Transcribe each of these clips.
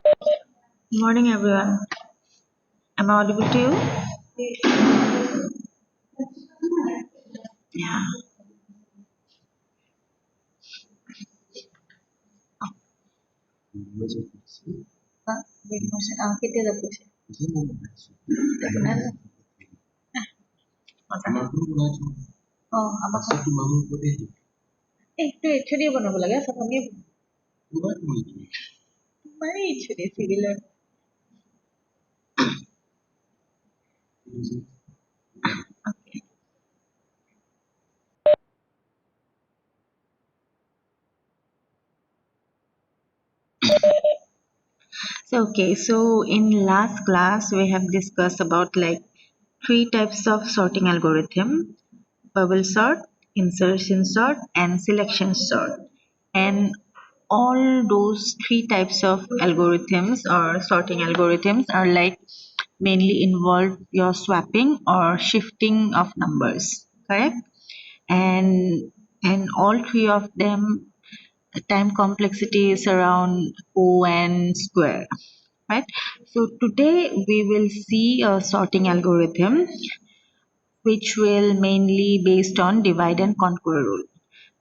Good morning, everyone. Am I audible to you? Yeah. Pak, jadi masuk kita dah push. Benar. Masa? Oh, apa kah? Itu dia benar lagi. Siapa ni? Mana itu dia civil? Okay. So in last class we have discussed about like three types of sorting algorithm: bubble sort, insertion sort, and selection sort. And all those three types of algorithms or sorting algorithms are like mainly involve your swapping or shifting of numbers, correct? And all three of them time complexity is around O(n) square, right? So today we will see a sorting algorithm which will mainly based on divide and conquer rule.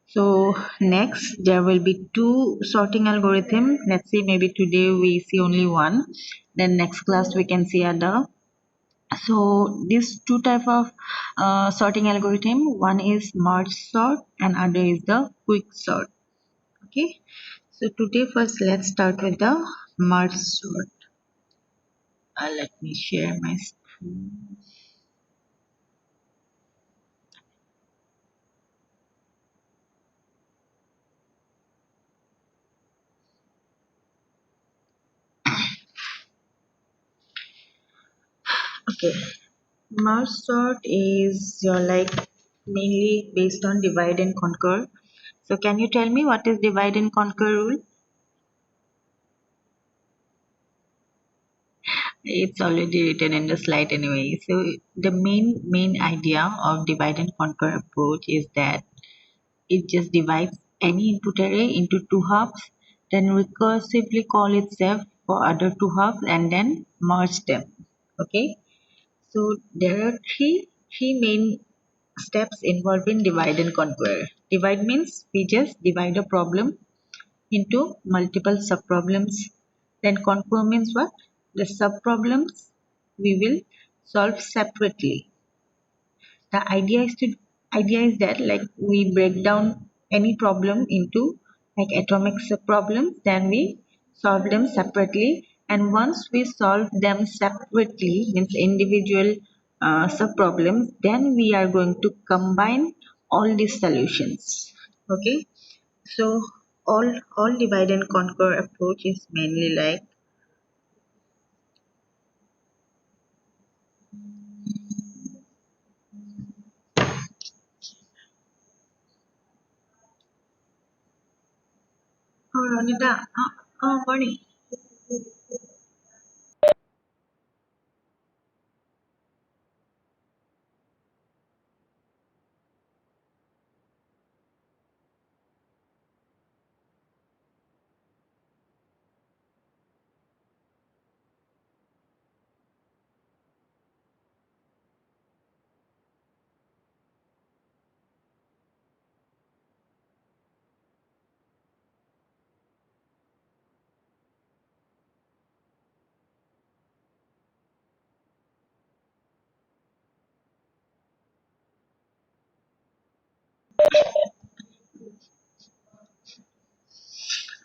So next there will be two sorting algorithm. Let's say maybe today we see only one. Then next class we can see other. So these two type of sorting algorithm. One is merge sort and other is the quick sort. Okay. So today first let's start with the merge sort. Let me share my screen. Okay. Merge sort is your like mainly based on divide and conquer. So can you tell me what is divide and conquer rule? It's already written in the slide anyway. So the main idea of divide and conquer approach is that it just divides any input array into two halves, then recursively call itself for other two halves and then merge them. Okay. So there are three main steps involved in divide and conquer. Divide means we just divide a problem into multiple subproblems. Then conquer means what? The subproblems we will solve separately. The idea is that like we break down any problem into like atomic subproblems, then we solve them separately. And once we solve them separately, means individual subproblems, then we are going to combine all these solutions. Okay, so all divide and conquer approach is mainly like oh Ronita, morning.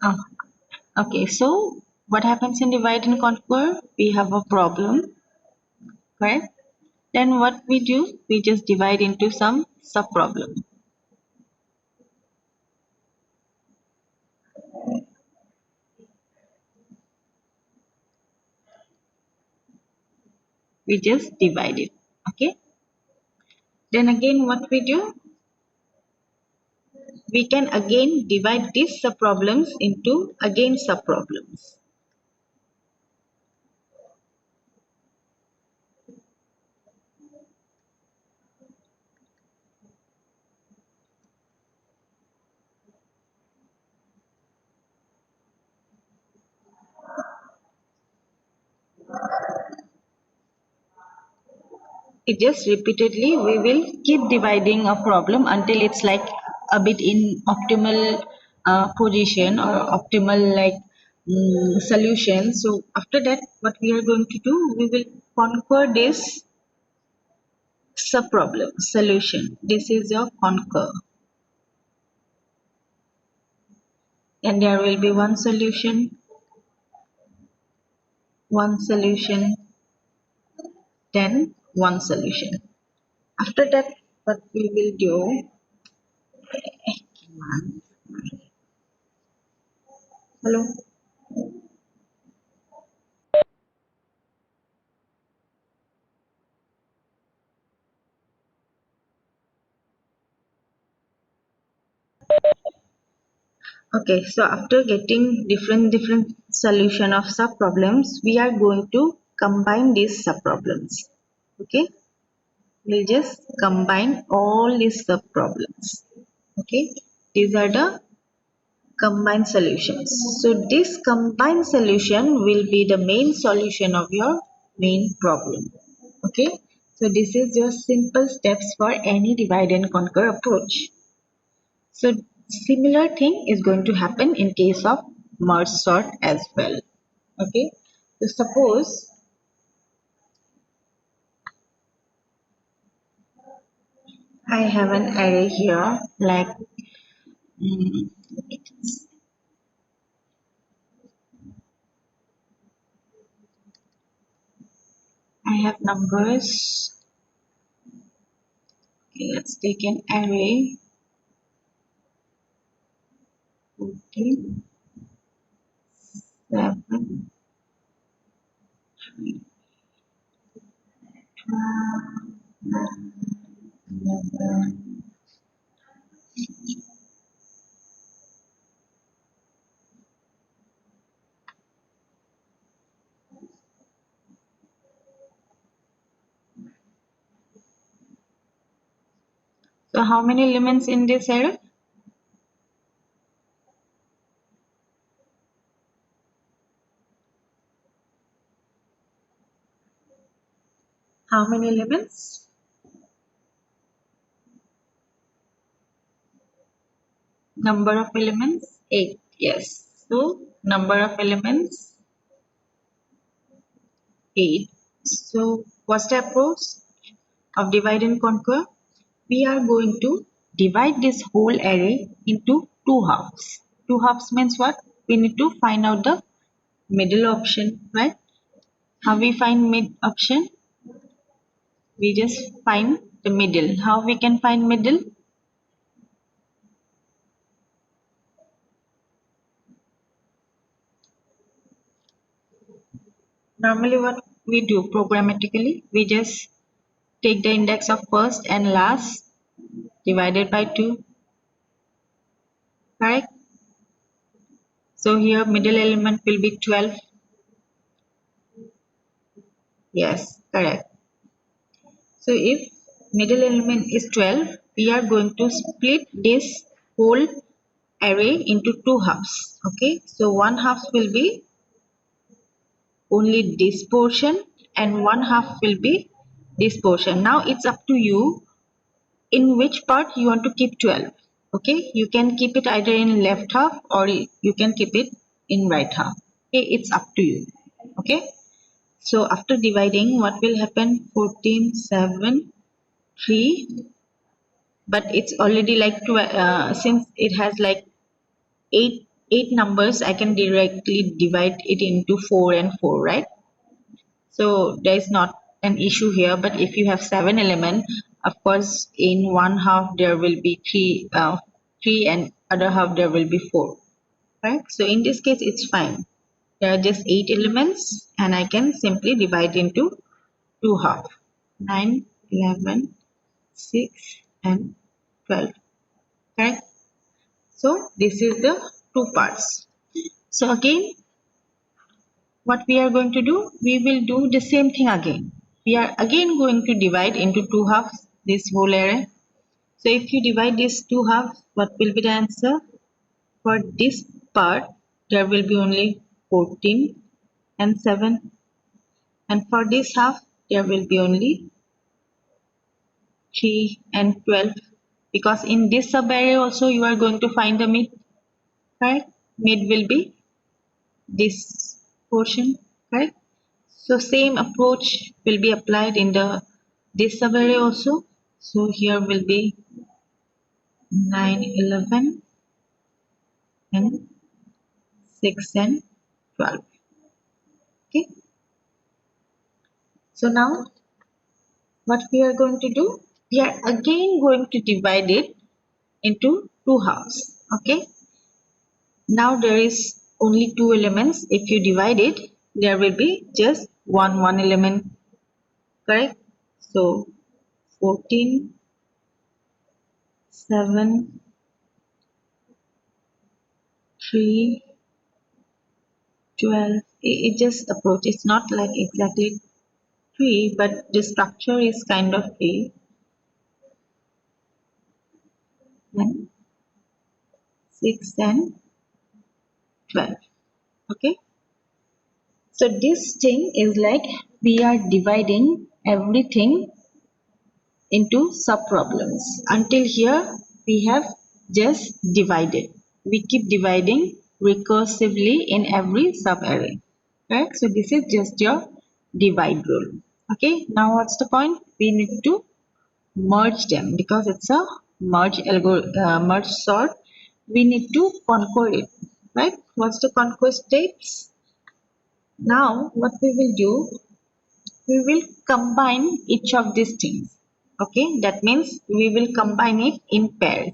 Oh, okay, so what happens in divide and conquer? We have a problem, correct? Then what we do? We just divide into some sub-problem. We just divide it. Okay. Then again, what we do? We can again divide these sub-problems into again sub-problems. it just repeatedly we will keep dividing a problem until it's like a bit in optimal position or optimal like solution. So after that what we are going to do, we will conquer this sub problem solution. This is your conquer, and there will be one solution, then one solution. After that what we will do, hello. Okay, so after getting different solution of sub problems, we are going to combine these sub problems. Okay, we'll just combine all these sub problems. Okay, these are the combined solutions. So this combined solution will be the main solution of your main problem. Okay, so this is your simple steps for any divide and conquer approach. So similar thing is going to happen in case of merge sort as well. Okay. So suppose I have an array here like mm, I have numbers. Okay, let's take an array 14, 7, 3, 11. So how many elements in this array? How many elements? Number of elements? 8. Yes. So number of elements 8. So what's the approach of divide and conquer? We are going to divide this whole array into two halves. Two halves means what? We need to find out the middle option, right? How we find mid option? We just find the middle. How we can find middle? Normally what we do programmatically, we just take the index of first and last divided by 2, correct? So here middle element will be 12. Yes, correct. So if middle element is 12, we are going to split this whole array into two halves. Okay, so one half will be only this portion and one half will be this portion. Now it's up to you in which part you want to keep 12. Okay, you can keep it either in left half or you can keep it in right half. Okay, it's up to you. Okay, so after dividing, what will happen? 14, 7, 3, but it's already like since it has like eight numbers, I can directly divide it into 4 and 4, right? So there is not an issue here. But if you have 7 element, of course in one half there will be 3 and other half there will be 4, right? So in this case it's fine. There are just 8 elements and I can simply divide into two half, 9, 11, 6 and 12, correct? So this is the two parts. So again, what we are going to do, we will do the same thing again. We are again going to divide into two halves this whole array. So if you divide these two halves, what will be the answer? For this part, there will be only 14 and 7. And for this half, there will be only 3 and 12, because in this subarray also you are going to find the mid, correct? Mid will be this portion, correct? So same approach will be applied in the this subarray also. So here will be 9, 11 and 6 and 12. Okay. So now what we are going to do? We are again going to divide it into two halves. Okay. Now there is only two elements. If you divide it, there will be just one element, correct? So 14, 7, 3, 12. It just approach. It's not like exactly 3, but the structure is kind of a. Then 6 and 12. Okay. So this thing is like we are dividing everything into sub-problems. Until here, we have just divided. We keep dividing recursively in every sub-array. Right? So this is just your divide rule. Okay. Now what's the point? We need to merge them because it's a merge sort. We need to conquer it. Right? What's the conquest steps? Now what we will do, we will combine each of these things. Okay, that means we will combine it in pairs.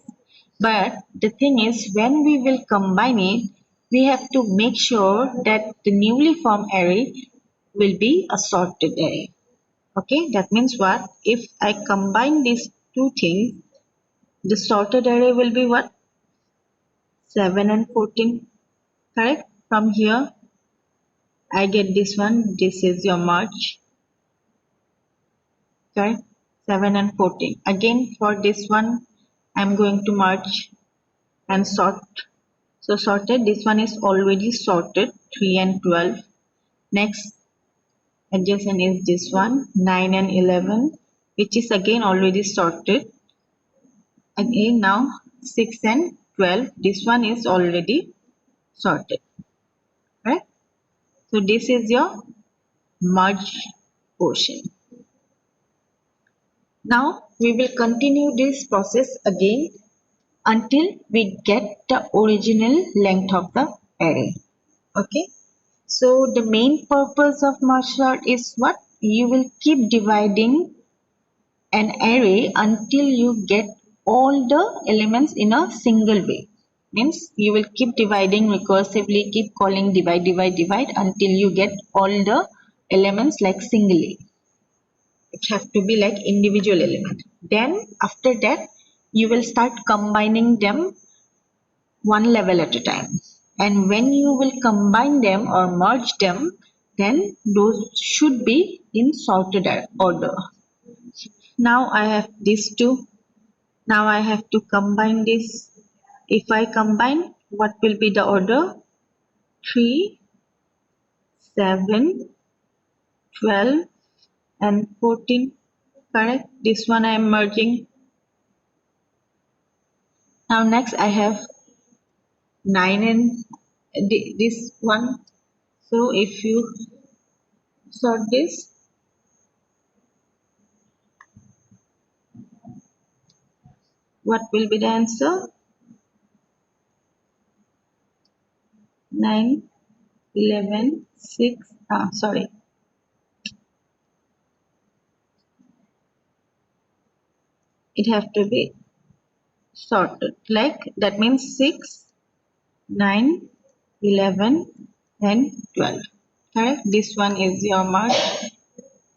But the thing is, when we will combine it, we have to make sure that the newly formed array will be a sorted array. Okay, that means what? If I combine these two things, the sorted array will be what? 7 and 14. Correct? From here, I get this one. This is your merge. Correct? 7 and 14. Again, for this one, I'm going to merge and sort. So sorted, this one is already sorted, 3 and 12. Next adjacent is this one, 9 and 11, which is again already sorted. Again now 6 and 12, this one is already sorted. Right? So this is your merge portion. Now we will continue this process again until we get the original length of the array. Okay. So the main purpose of merge sort is what? You will keep dividing an array until you get all the elements in a single way. Means you will keep dividing recursively, keep calling divide until you get all the elements like singly. It have to be like individual element. Then after that, you will start combining them one level at a time. And when you will combine them or merge them, then those should be in sorted order. Now I have these two. Now I have to combine this. If I combine, what will be the order? 3, 7, 12 and 14. Correct? This one I am merging. Now next I have 9 and this one. So if you sort this, what will be the answer? 9, 11, 6. Sorry. It have to be sorted. Like that means 6, 9, 11 and 12. Correct? This one is your merge.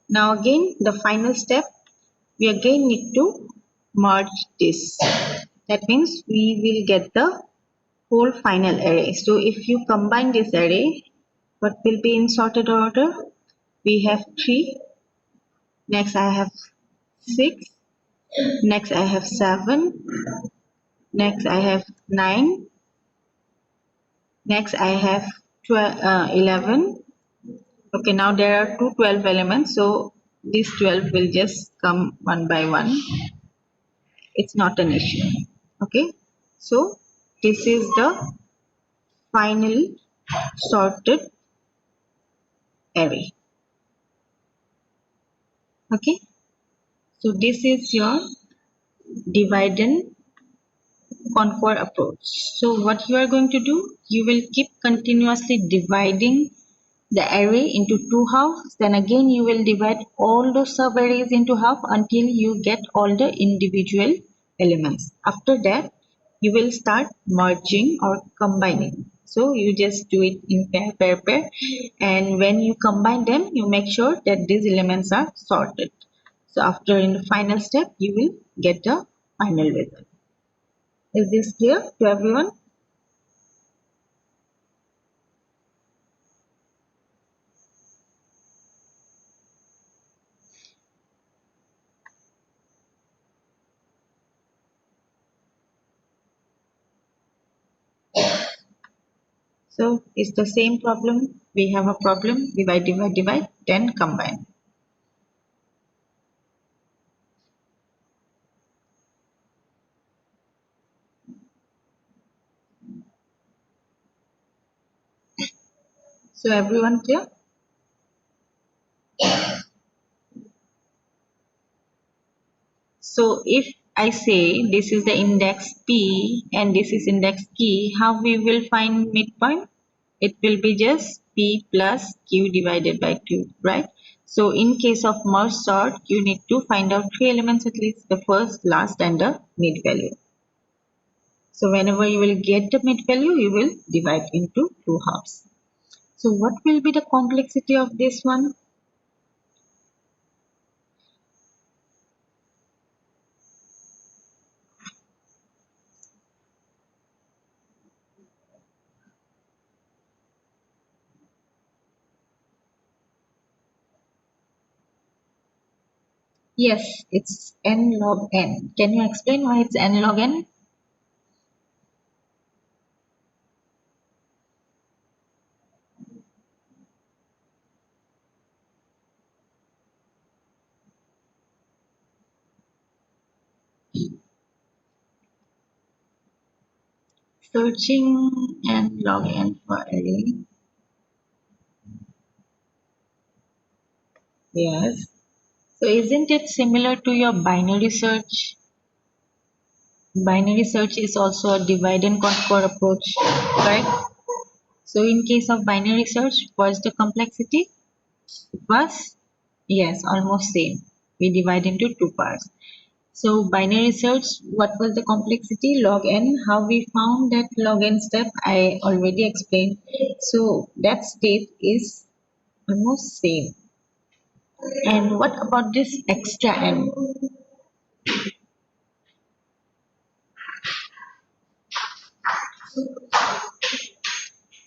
Now again the final step, we again need to merge this. That means we will get the whole final array. So if you combine this array, what will be in sorted order? We have 3, next I have 6, next I have 7, next I have 9, next I have 11. Okay, now there are two 12 elements, so This 12 will just come one by one. It's not an issue. Okay. So this is the final sorted array. Okay. So this is your divide and conquer approach. So what you are going to do, you will keep continuously dividing the array into two halves. Then again you will divide all those sub arrays into half until you get all the individual elements. After that you will start merging or combining. So you just do it in pair, and when you combine them you make sure that these elements are sorted. So after in the final step you will get the final result. Is this clear to everyone? So it's the same problem. We have a problem, divide, then combine. So everyone clear? So if I say this is the index P and this is index Q, how we will find midpoint? It will be just P plus Q divided by 2, right? So in case of merge sort, you need to find out three elements at least, the first, last and the mid value. So whenever you will get the mid value, you will divide into two halves. So what will be the complexity of this one? Yes, it's n log n. Can you explain why it's n log n? Searching n log n for array. Yes. So isn't it similar to your binary search? Binary search is also a divide and conquer approach, correct? So in case of binary search, what's the complexity? It was, yes, almost same. We divide into two parts. So binary search, what was the complexity? Log n. How we found that log n step, I already explained. So that state is almost same. And what about this extra n?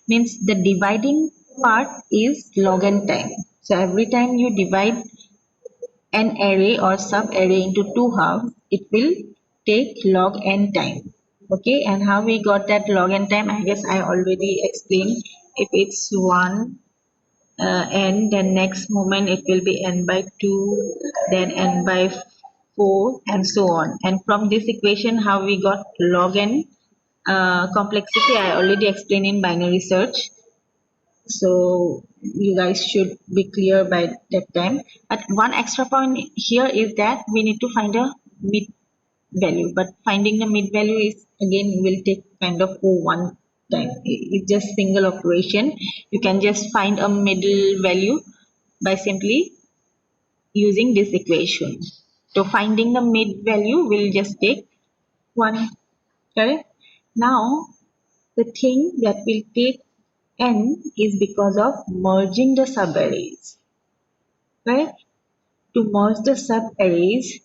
Means the dividing part is log n time. So every time you divide an array or sub array into two halves, it will take log n time. Okay, and how we got that log n time, I guess I already explained. If it's 1 n, then next moment it will be n by 2, then n by 4 and so on. And from this equation how we got log n complexity, I already explained in binary search. So you guys should be clear by that time. But one extra point here is that we need to find a mid value, but finding the mid value is again will take kind of one time. It's just single operation. You can just find a middle value by simply using this equation. So finding the mid value will just take one, correct? Now the thing that will take n is because of merging the subarrays, right? To merge the subarrays,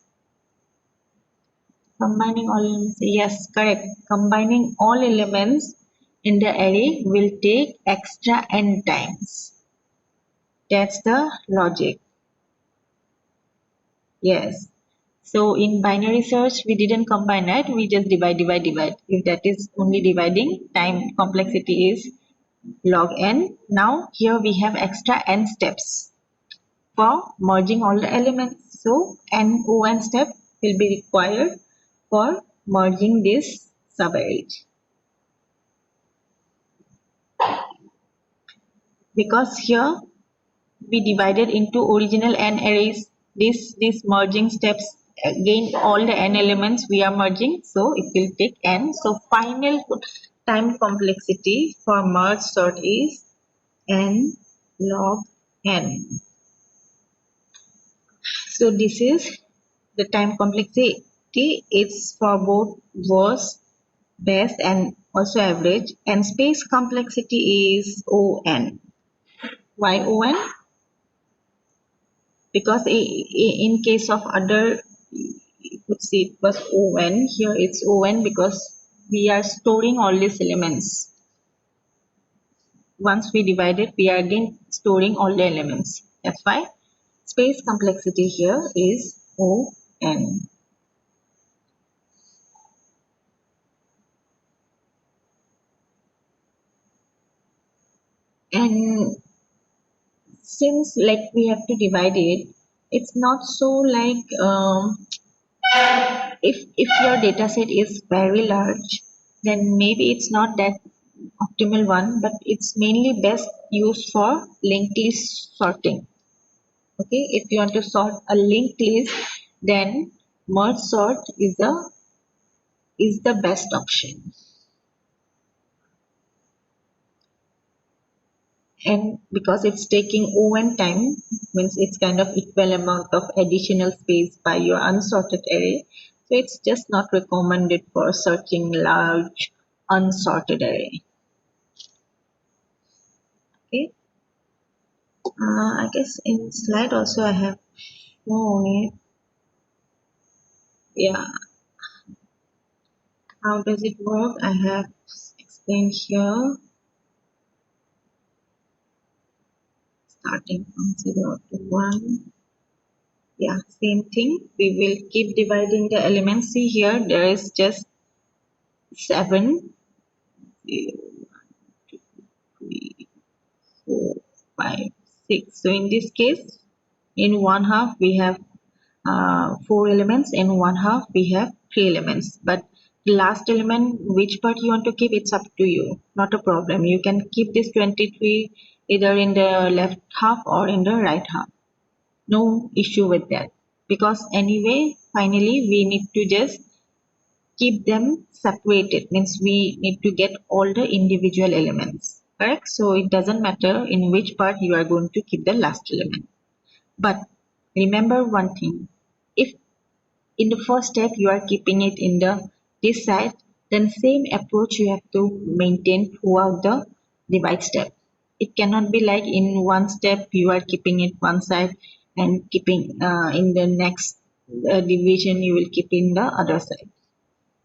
combining all elements, yes, correct. Combining all elements in the array will take extra n times. That's the logic. Yes. So in binary search, we didn't combine it. We just divide. If that is only dividing, time complexity is log n. Now here we have extra n steps. for merging all the elements. So an O(n) step will be required for merging this subarray. Because here we divided into original n arrays, this merging steps, again all the n elements we are merging, so it will take n. So final time complexity for merge sort is n log n. So this is the time complexity. It's for both worst, best and also average, and space complexity is O(n). Why O(n)? Because in case of other, you could see it was O(n). Here it's O(n) because we are storing all these elements. Once we divide it, we are again storing all the elements. That's why space complexity here is O(n). And since like we have to divide it, it's not so like if your data set is very large, then maybe it's not that optimal one, but it's mainly best used for linked list sorting. Okay, if you want to sort a linked list, then merge sort is the best option. And because it's taking O(n) time, means it's kind of equal amount of additional space by your unsorted array, so it's just not recommended for searching large unsorted array. Okay, I guess in slide also I have shown it. Yeah, how does it work? I have explained here, starting from 0 to 1. Yeah, same thing. We will keep dividing the elements. See here, there is just 7, 3, 4, 5, 6. So in this case, in one half we have 4 elements, in one half we have 3 elements. But the last element, which part you want to keep, it's up to you. Not a problem. You can keep this 23 either in the left half or in the right half. No issue with that. Because anyway, finally we need to just keep them separated, means we need to get all the individual elements, correct? So it doesn't matter in which part you are going to keep the last element. But remember one thing, if in the first step you are keeping it in the this side, then same approach you have to maintain throughout the divide step. It cannot be like in one step you are keeping it one side and keeping in the next division you will keep in the other side.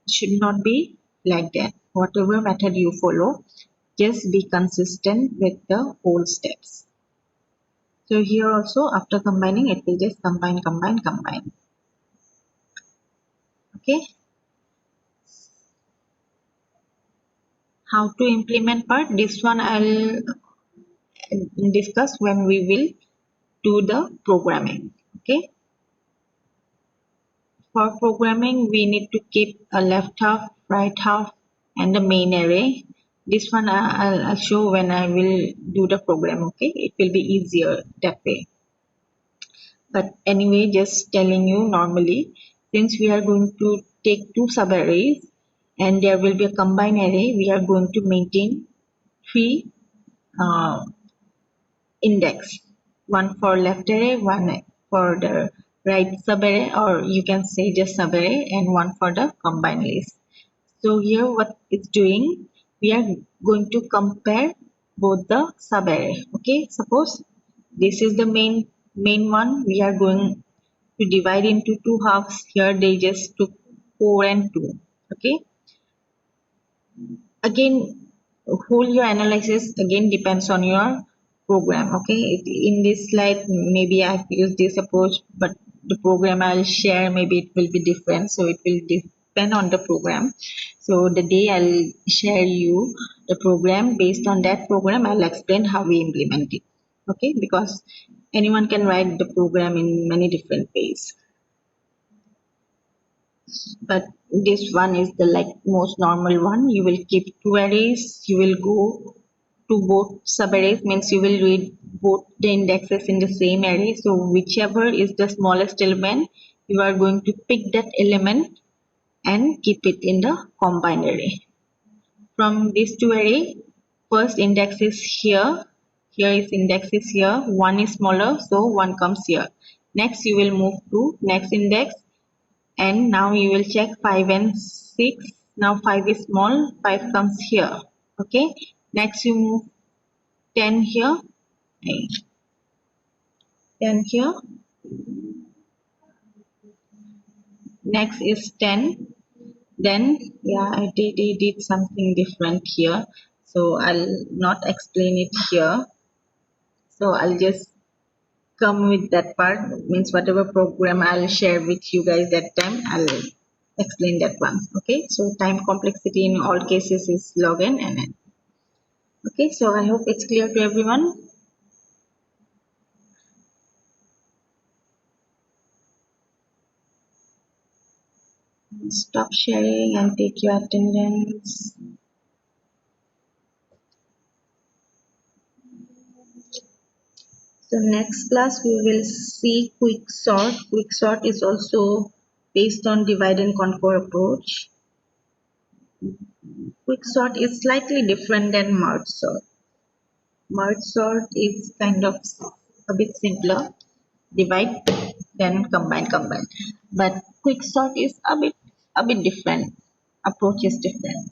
Should not be like that. Whatever method you follow, just be consistent with the whole steps. So here also after combining it will just combine, combine, combine. Okay. How to implement part? This one I'll discuss when we will do the programming. Okay. For programming, we need to keep a left half, right half, and the main array. This one I'll show when I will do the program. Okay, it will be easier that way. But anyway, just telling you normally, since we are going to take two subarrays and there will be a combined array, we are going to maintain 3 uh, index, one for left array, one for the right subarray, or you can say just subarray, and one for the combined list. So here what it's doing, we are going to compare both the subarray. Okay, suppose this is the main one, we are going to divide into two halves. Here they just took 4 and 2. Okay, again whole your analysis again depends on your program. Okay, in this slide maybe I've used this approach, but the program I'll share maybe it will be different, so it will depend on the program. So the day I'll share you the program, based on that program I'll explain how we implement it. Okay, because Anyone can write the program in many different ways, but this one is the like most normal one. You will keep two arrays, you will go to both subarrays, means you will read both the indexes in the same array. So whichever is the smallest element, you are going to pick that element and keep it in the combined array. From these two array, first index is here, here is index is here, one is smaller, so one comes here. Next you will move to next index, and now you will check 5 and 6. Now 5 is small, 5 comes here. Okay, next you move 10 here, 10 here, next is 10. Then yeah, I did something different here, so I'll not explain it here. So I'll just come with that part, means whatever program I'll share with you guys that time, I'll explain that one. Okay, so time complexity in all cases is log n and n. Okay, so I hope it's clear to everyone. Stop sharing and take your attendance. So next class we will see quick sort. Quick sort is also based on divide and conquer approach. Quick sort is slightly different than merge sort. Merge sort is kind of a bit simpler. Divide, then combine. But quick sort is a bit different. Approach is different.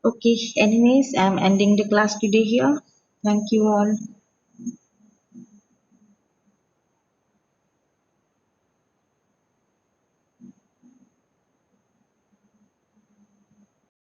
Okay, anyways, I'm ending the class today here. Thank you all.